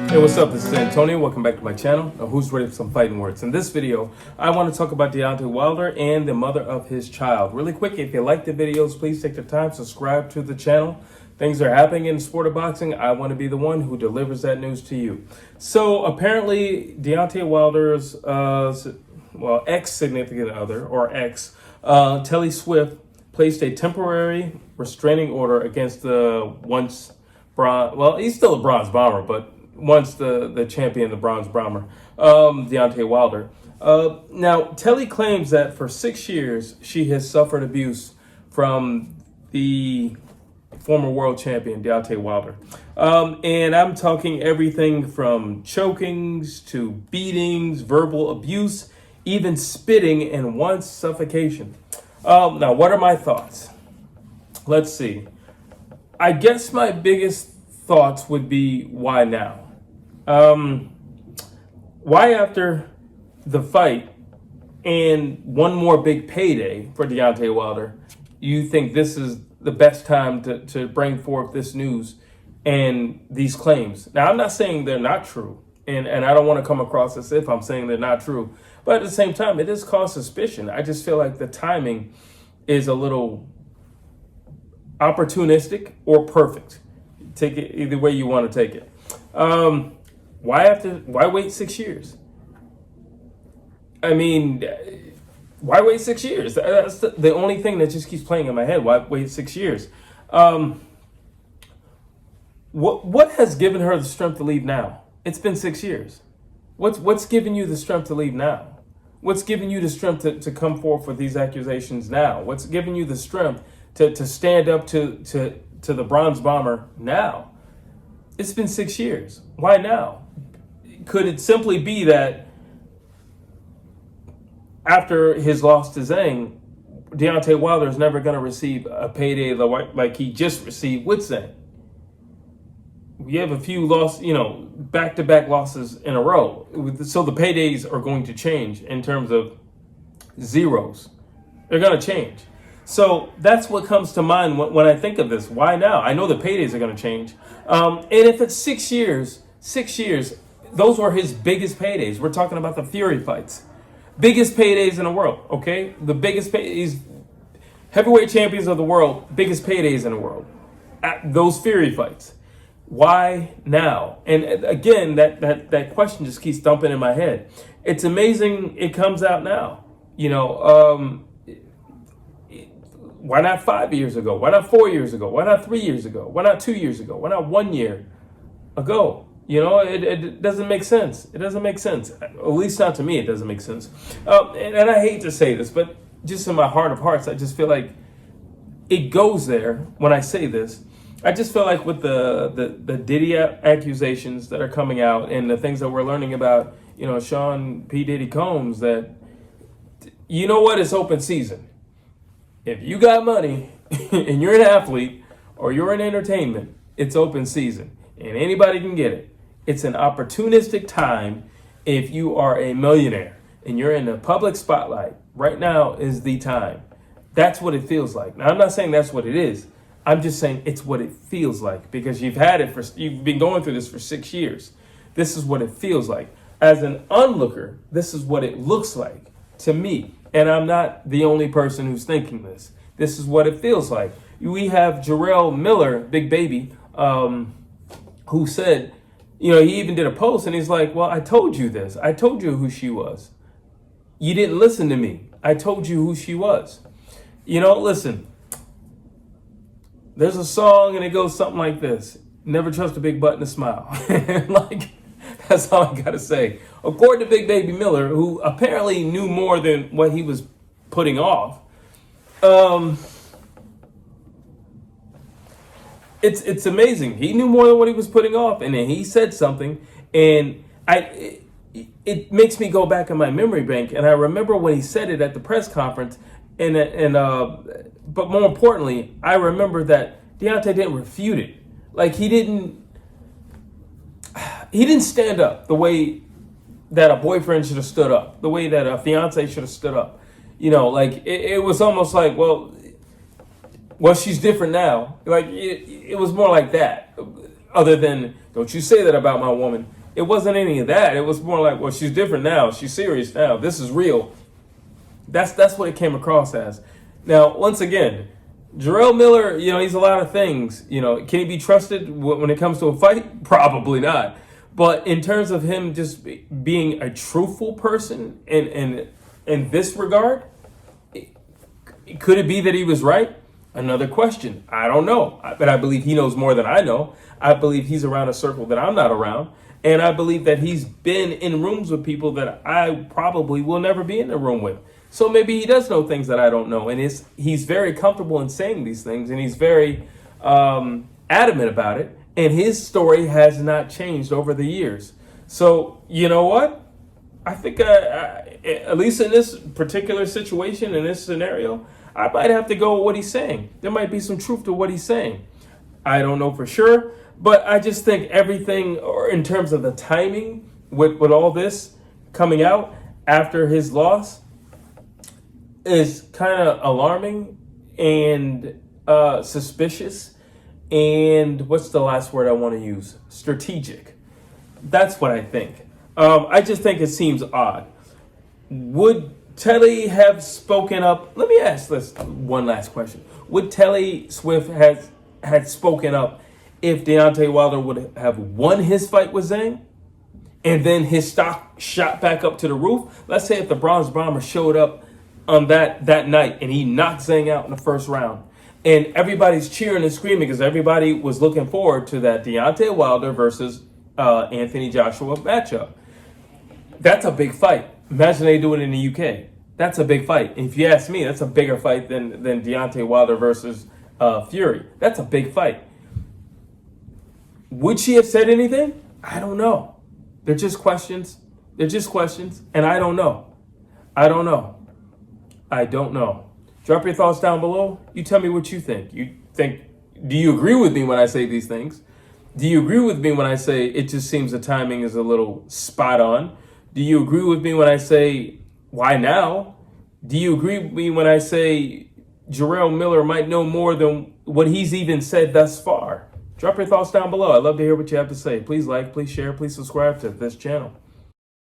Hey, what's up? This is Antonio. Welcome back to my channel. Now, who's ready for some fighting words? In this video, I want to talk about Deontay Wilder and the mother of his child. Really quick, if you like the videos, please take the time, subscribe to the channel. Things are happening in the sport of boxing. I want to be the one who delivers that news to you. So apparently, Deontay Wilder's ex-significant other, or ex, Telli Swift, placed a temporary restraining order against the once bronze, well, he's still a bronze bomber, but once the champion, the bronze bomber, Deontay Wilder. Now, Telli claims that for 6 years, she has suffered abuse from the former world champion, Deontay Wilder. And I'm talking everything from chokings to beatings, verbal abuse, even spitting, and once suffocation. Now, what are my thoughts? Let's see. I guess my biggest thoughts would be, why now? Why after the fight and one more big payday for Deontay Wilder, you think this is the best time to bring forth this news and these claims? Now, I'm not saying they're not true, and I don't want to come across as if I'm saying they're not true, but at the same time, it does cause suspicion. I just feel like the timing is a little opportunistic or perfect. Take it either way you want to take it. Why wait 6 years? I mean, why wait 6 years? That's the only thing that just keeps playing in my head. Why wait 6 years? What has given her the strength to leave now? It's been 6 years. What's giving you the strength to leave now? What's giving you the strength to come forth with these accusations now? What's giving you the strength to stand up to the bronze bomber now? It's been 6 years. Why now? Could it simply be that after his loss to Zhang, Deontay Wilder is never going to receive a payday like he just received with Zhang? We have a few back-to-back losses in a row. So the paydays are going to change in terms of zeros. They're going to change. So that's what comes to mind when I think of this. Why now? I know the paydays are going to change. And if it's 6 years, those were his biggest paydays. We're talking about the Fury fights. Biggest paydays in the world, okay? The biggest paydays, heavyweight champions of the world, biggest paydays in the world. At those Fury fights. Why now? And again, that question just keeps dumping in my head. It's amazing it comes out now. Why not 5 years ago? Why not 4 years ago? Why not 3 years ago? Why not 2 years ago? Why not 1 year ago? It doesn't make sense. It doesn't make sense. At least not to me, it doesn't make sense. And I hate to say this, but just in my heart of hearts, I just feel like it goes there when I say this. I just feel like with the Diddy accusations that are coming out and the things that we're learning about, Sean P. Diddy Combs, that, you know what, it's open season. If you got money and you're an athlete or you're in entertainment, it's open season and anybody can get it. It's an opportunistic time if you are a millionaire and you're in the public spotlight. Right now is the time. That's what it feels like. Now, I'm not saying that's what it is. I'm just saying it's what it feels like because you've been going through this for 6 years. This is what it feels like. As an onlooker, this is what it looks like to me. And I'm not the only person who's thinking this. This is what it feels like. We have Jarrell Miller, Big Baby, who said, he even did a post and he's like, well, I told you this. I told you who she was. You didn't listen to me. I told you who she was. Listen, there's a song and it goes something like this. Never trust a big butt and a smile. That's all I got to say. According to Big Baby Miller, who apparently knew more than what he was putting off, it's amazing. He knew more than what he was putting off, and then he said something, and it makes me go back in my memory bank, and I remember when he said it at the press conference, but more importantly, I remember that Deontay didn't refute it. Like he didn't stand up the way that a boyfriend should have stood up, the way that a fiance should have stood up. It was almost like, well, she's different now. Like it was more like that. other than, don't you say that about my woman. It wasn't any of that. It was more like, well, she's different now. She's serious now. This is real. That's what it came across as. Now, once again, Jarrell Miller, he's a lot of things. Can he be trusted when it comes to a fight? Probably not. But in terms of him just being a truthful person in this regard, could it be that he was right? Another question. I don't know. But I believe he knows more than I know. I believe he's around a circle that I'm not around. And I believe that he's been in rooms with people that I probably will never be in a room with. So maybe he does know things that I don't know. And he's very comfortable in saying these things. And he's very adamant about it. And his story has not changed over the years. So, you know what? I think, at least in this particular situation, in this scenario, I might have to go with what he's saying. There might be some truth to what he's saying. I don't know for sure, but I just think everything, or in terms of the timing with all this coming out after his loss, is kind of alarming and suspicious. And what's the last word I want to use? Strategic. That's what I think. I just think it seems odd. Would Telli have spoken up? Let me ask this one last question. Would Telli Swift had spoken up if Deontay Wilder would have won his fight with Zhang, and then his stock shot back up to the roof? Let's say if the Bronze Bomber showed up on that night and he knocked Zhang out in the first round, and everybody's cheering and screaming because everybody was looking forward to that Deontay Wilder versus Anthony Joshua matchup. That's a big fight. Imagine they do it in the UK. That's a big fight. And if you ask me, that's a bigger fight than Deontay Wilder versus Fury. That's a big fight. Would she have said anything? I don't know. They're just questions. And I don't know. I don't know. Drop your thoughts down below. You tell me what you think. Do you agree with me when I say these things? Do you agree with me when I say it just seems the timing is a little spot on? Do you agree with me when I say, why now? Do you agree with me when I say Jarrell Miller might know more than what he's even said thus far? Drop your thoughts down below. I'd love to hear what you have to say. Please like, please share, please subscribe to this channel.